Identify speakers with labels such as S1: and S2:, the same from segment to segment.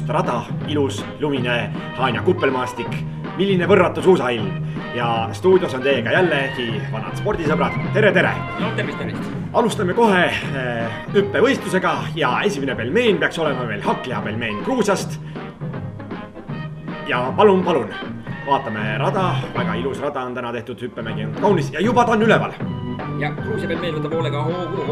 S1: just rada, ilus, lumine Haanja kuppelmaastik, milline võrratu suusailm. Ja stuudios on teiega jällegi vanad spordisõbrad. Tere, tere!
S2: No tervist.
S1: Alustame kohe hüppevõistlusega ja esimene pelmeen peaks olema meil hakkliha pelmeen Gruusiast. Ja palun, vaatame rada, väga ilus rada on täna tehtud, hüppemägi on kaunis ja juba ta on üleval.
S2: Ja Gruusia pelmeen võtab hoolega hoogu,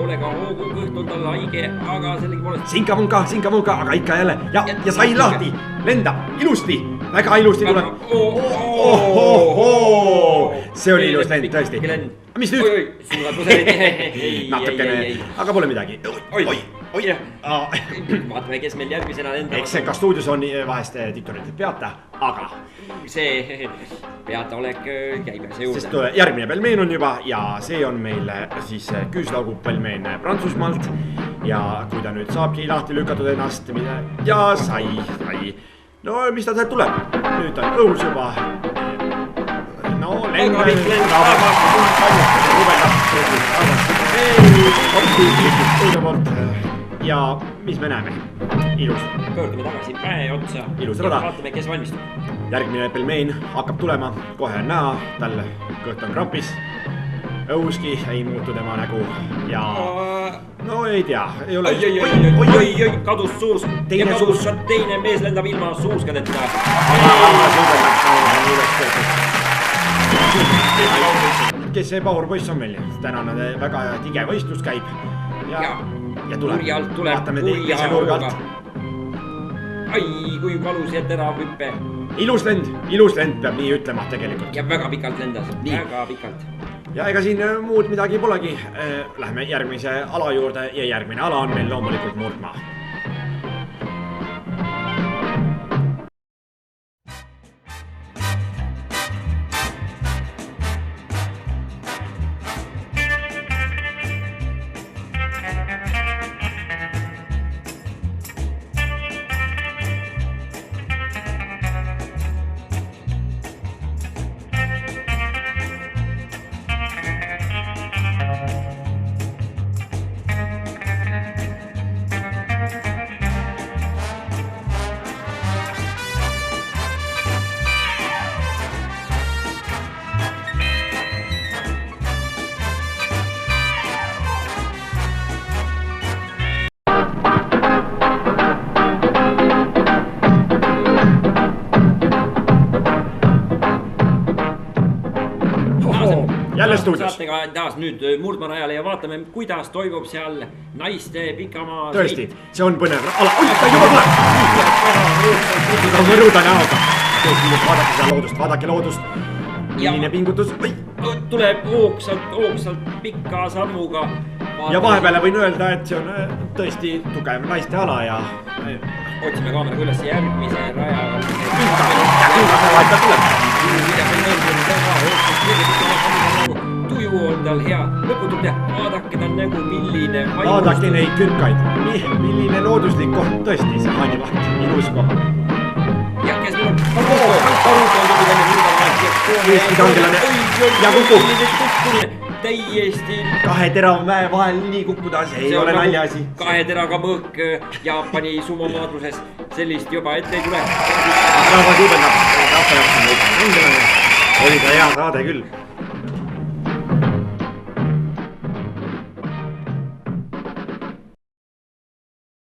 S2: kõht on tal haige, aga sellegi poolest...
S1: Sinka-munka, aga ikka jälle ja sai lahti, lendab ilusti, väga ilusti tuleb. See oli ilus lend, tõesti. Mis nüüd? Natukene, aga pole midagi.
S2: Vaatame, kes meil järgmisena lendab.
S1: Eks see ka stuudios on vahest diktoritet peata, aga...
S2: See peataolek käib see juurde.
S1: Sest järgmine pelmeen on juba ja see on meil siis küüslaugu pelmeen Prantsusmaalt. Ja kui ta nüüd saabki lahti lükatud ennast ja sai. No mis ta sealt tuleb? Nüüd ta on õhus juba. No lendab. Ja mis me näeme? Ilus.
S2: Pöördume tagasi päe otsa.
S1: Ilus rada.
S2: Vaatame, kes valmistub.
S1: Järgmine pelmeen hakkab tulema. Kohe on näha. Tal kõht on krampis. Õuski ei muutu tema nägu. Ja... No ei tea. Ei ole...
S2: Oi, kadus suus. Ja kadus teine mees lendab ilma suuskadeta. Kes see Paur poiss on meil? Tänane väga tige võistlus käib. Ja tuleb. Vaatame teise nurga alt. Ai, kui valus ja terav hüppe.
S1: Ilus lend peab nii ütlema tegelikult.
S2: Ja väga pikalt lendas, väga pikalt.
S1: Ja ega siin muud midagi polegi. Lähme järgmise ala juurde ja järgmine ala on meil loomulikult Murdmaa. Jälle stuudios.
S2: Saatega taas nüüd Murdmaa rajale ja vaatame, kuidas toimub seal naiste pikamaa...
S1: Tõesti, see on põnev ala. Oi, ta juba tuleb! Ta on võruda näoga. Vaadake seda loodust, vaadake loodust. Milline pingutus.
S2: Tuleb hoogsalt pika sammuga.
S1: Ja vahepeale võin öelda, et see on tõesti tugev naiste ala ja...
S2: Otsime kaameraga üles järgmise raja. Tuju on tal hea, lõputult ja vaadake ta nägu, milline...
S1: Vaadake neid kürkaid, milline looduslik koht, tõesti see Haanivaht, ilus koht.
S2: Ja kes meil on?
S1: Eesti kangelane ja kukub.
S2: Täiesti...
S1: Kahe terava mäe vahel nii kukkuda, see ei ole naljaasi.
S2: Kahe teraga mõõk Jaapani sumomaadluses, sellist juba ette ei tule.
S1: Rahvas jubendab, rahva jaoks on kangelane. Oli ta hea saade küll.